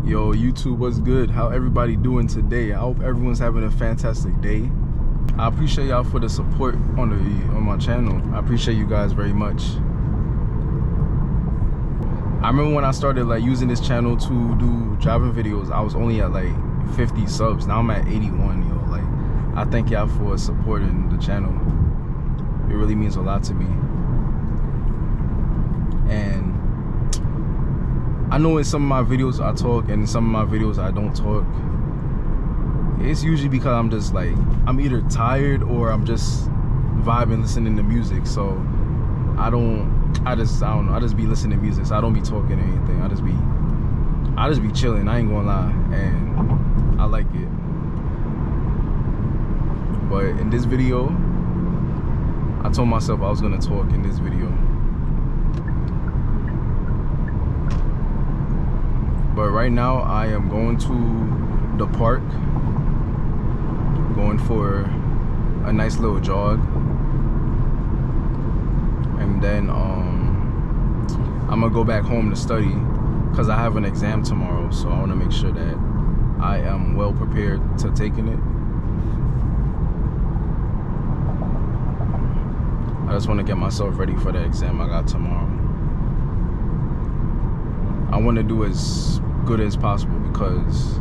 Yo, YouTube, what's good? How everybody doing today? I hope everyone's having a fantastic day. I appreciate y'all for the support on my channel. I appreciate you guys very much. I remember when I started like using this channel to do driving videos, I was only at like 50 subs. Now I'm at 81, yo. Like, I thank y'all for supporting the channel. It really means a lot to me. And I know in some of my videos I talk and in some of my videos I don't talk. It's usually because I'm just like, I'm either tired or I'm just vibing, listening to music. So I don't know, I just be listening to music. So I don't be talking or anything. I just be chilling, I ain't gonna lie. And I like it. But in this video, I told myself I was gonna talk in this video. But right now I am going to the park, going for a nice little jog, and then I'm gonna go back home to study because I have an exam tomorrow, so I want to make sure that I am well prepared to taking it. I just want to get myself ready for the exam I got tomorrow. I want to do as good as possible because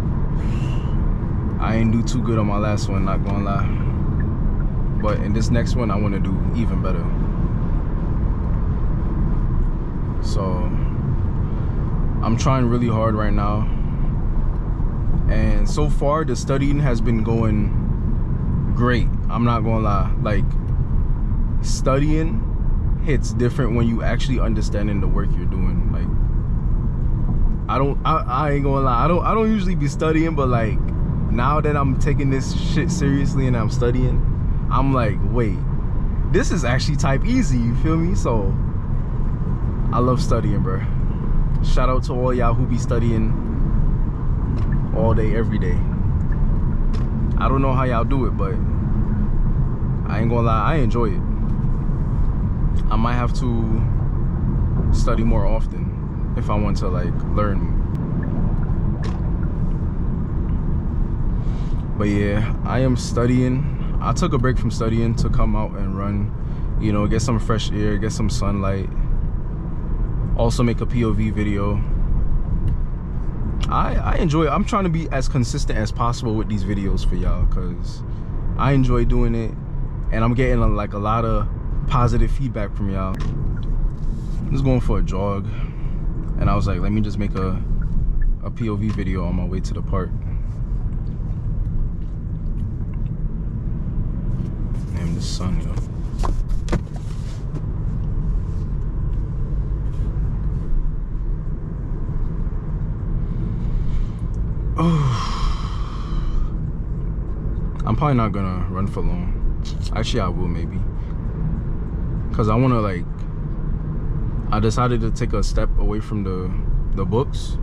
I ain't do too good on my last one, not gonna lie. But in this next one, I want to do even better. So I'm trying really hard right now, and so far the studying has been going great. I'm not gonna lie. Like, studying hits different when you actually understanding the work you're doing. Like, I ain't gonna lie, I don't usually be studying, but like now that I'm taking this shit seriously and I'm studying, I'm like, wait, this is actually type easy, you feel me? So I love studying, bro. Shout out to all y'all who be studying all day, every day. I don't know how y'all do it, but I ain't gonna lie, I enjoy it. I might have to study more often if I want to like learn. But yeah, I am studying. I took a break from studying to come out and run, you know, get some fresh air, get some sunlight, also make a POV video. I enjoy it. I'm trying to be as consistent as possible with these videos for y'all because I enjoy doing it, and I'm getting like a lot of positive feedback from y'all. I'm just going for a jog, and I was like, let me just make a POV video on my way to the park. Damn, the sun, yo. I'm probably not gonna run for long. Actually, I will maybe, because I want to like, I decided to take a step away from the books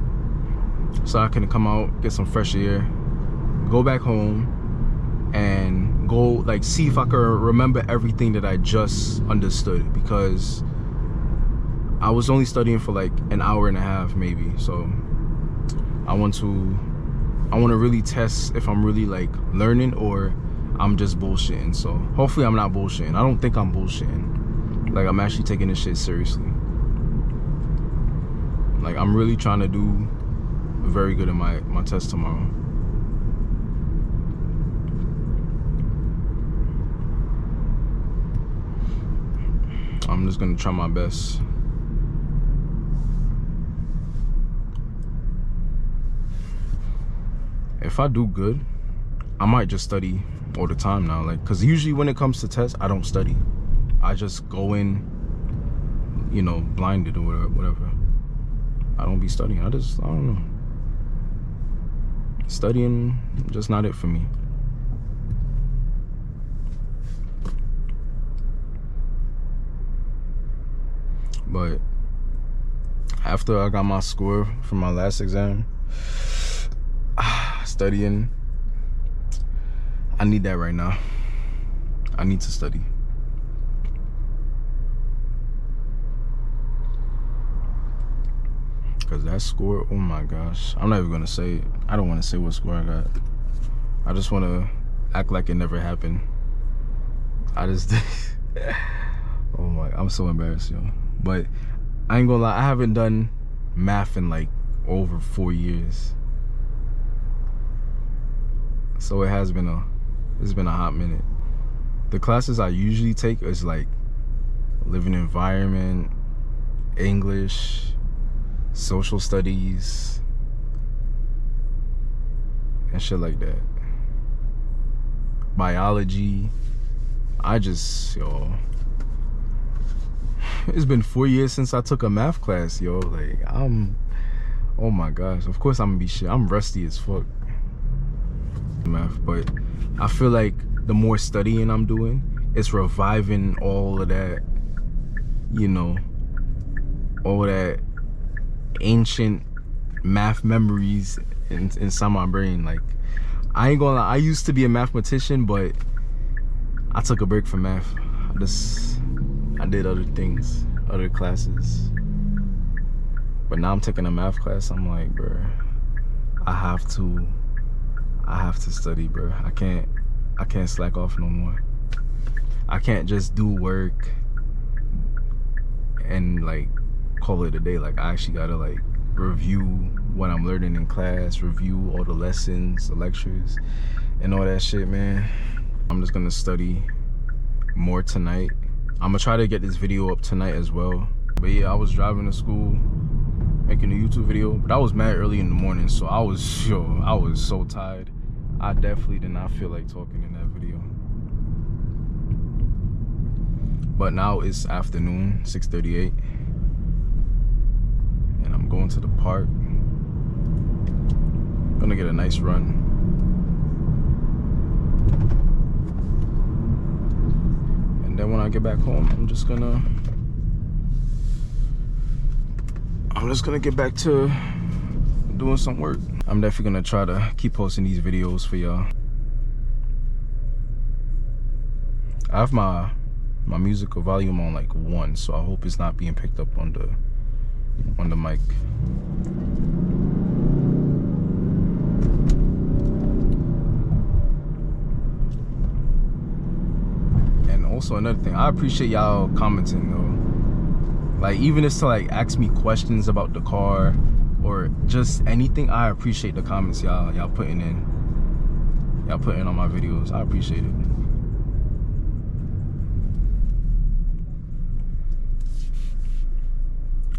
so I can come out, get some fresh air, go back home, and go like see if I can remember everything that I just understood, because I was only studying for like an hour and a half maybe. So I want to really test if I'm really like learning or I'm just bullshitting. So hopefully I'm not bullshitting. I don't think I'm bullshitting. Like, I'm actually taking this shit seriously. Like, I'm really trying to do very good in my test tomorrow. I'm just gonna try my best. If I do good, I might just study all the time now. Like, cause usually when it comes to tests, I don't study. I just go in, you know, blinded or whatever. I don't be studying. I don't know. Studying, just not it for me. But after I got my score from my last exam, studying, I need that right now. I need to study. because that score, oh my gosh, I'm not even gonna say it. I don't want to say what score I got. I just want to act like it never happened. I just oh my, I'm so embarrassed, yo. But I ain't gonna lie, I haven't done math in like over 4 years, so it's been a hot minute. The classes I usually take is like living environment, English, social studies, and shit like that. Biology. It's been 4 years since I took a math class, yo. Like, oh my gosh, of course I'm gonna be shit. I'm rusty as fuck math, but I feel like the more studying I'm doing, it's reviving all of that, you know, all that ancient math memories inside my brain. Like, I ain't gonna lie, I used to be a mathematician, but I took a break from math. I did other things, other classes. But now I'm taking a math class. I'm like, bro, I have to study, bro. I can't slack off no more. I can't just do work and like call it a day. Like, I actually gotta like review what I'm learning in class, review all the lessons, the lectures, and all that shit, man. I'm just gonna study more tonight. I'm gonna try to get this video up tonight as well. But yeah, I was driving to school making a YouTube video, but I was mad early in the morning, so I was so tired. I definitely did not feel like talking in that video. But now it's afternoon, 6:38, and I'm going to the park. Gonna get a nice run. And then when I get back home, I'm just gonna get back to doing some work. I'm definitely gonna try to keep posting these videos for y'all. I have my musical volume on like 1, so I hope it's not being picked up on the mic. And also another thing, I appreciate y'all commenting though. Like, even if it's to like ask me questions about the car or just anything, I appreciate the comments y'all putting in. Y'all putting on my videos. I appreciate it.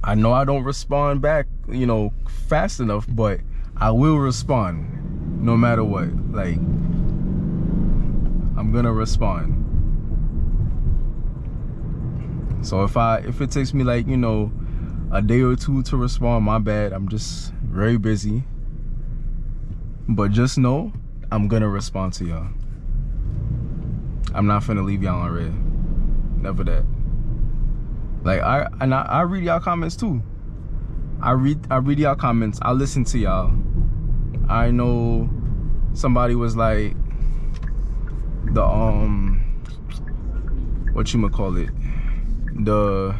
I know I don't respond back, you know, fast enough, but I will respond no matter what. Like, I'm gonna respond. So if it takes me like, you know, a day or two to respond, my bad. I'm just very busy. But just know, I'm gonna respond to y'all. I'm not finna leave y'all on red. Never that. Like, I read y'all comments too. I read y'all comments. I listen to y'all. I know somebody was like, the whatchamacallit, the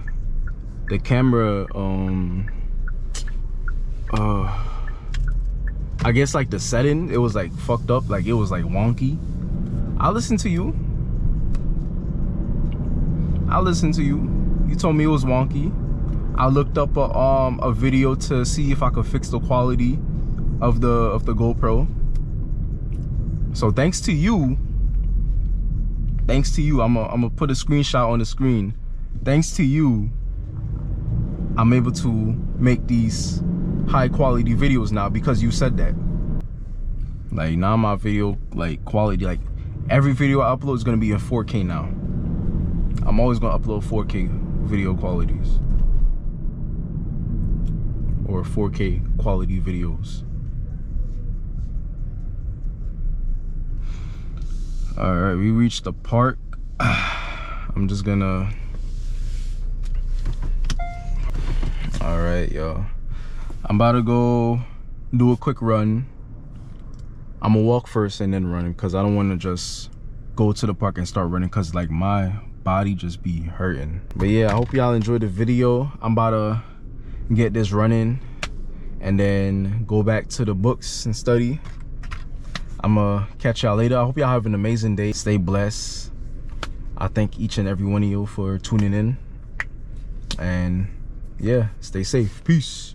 camera, I guess like the setting, it was like fucked up, like it was like wonky. I listened to you. You told me it was wonky. I looked up a video to see if I could fix the quality of the GoPro. So thanks to you, I'm gonna put a screenshot on the screen. Thanks to you, I'm able to make these high quality videos now because you said that. Like, now my video like quality, like every video I upload is gonna be in 4K now. I'm always gonna upload 4K video qualities or 4K quality videos. All right, we reached the park. I'm just gonna, all right, yo, I'm about to go do a quick run. I'm gonna walk first and then run because I don't want to just go to the park and start running because like my body just be hurting. But yeah, I hope y'all enjoyed the video. I'm about to get this running and then go back to the books and study. I'm gonna catch y'all later. I hope y'all have an amazing day. Stay blessed. I thank each and every one of you for tuning in, and yeah, stay safe. Peace.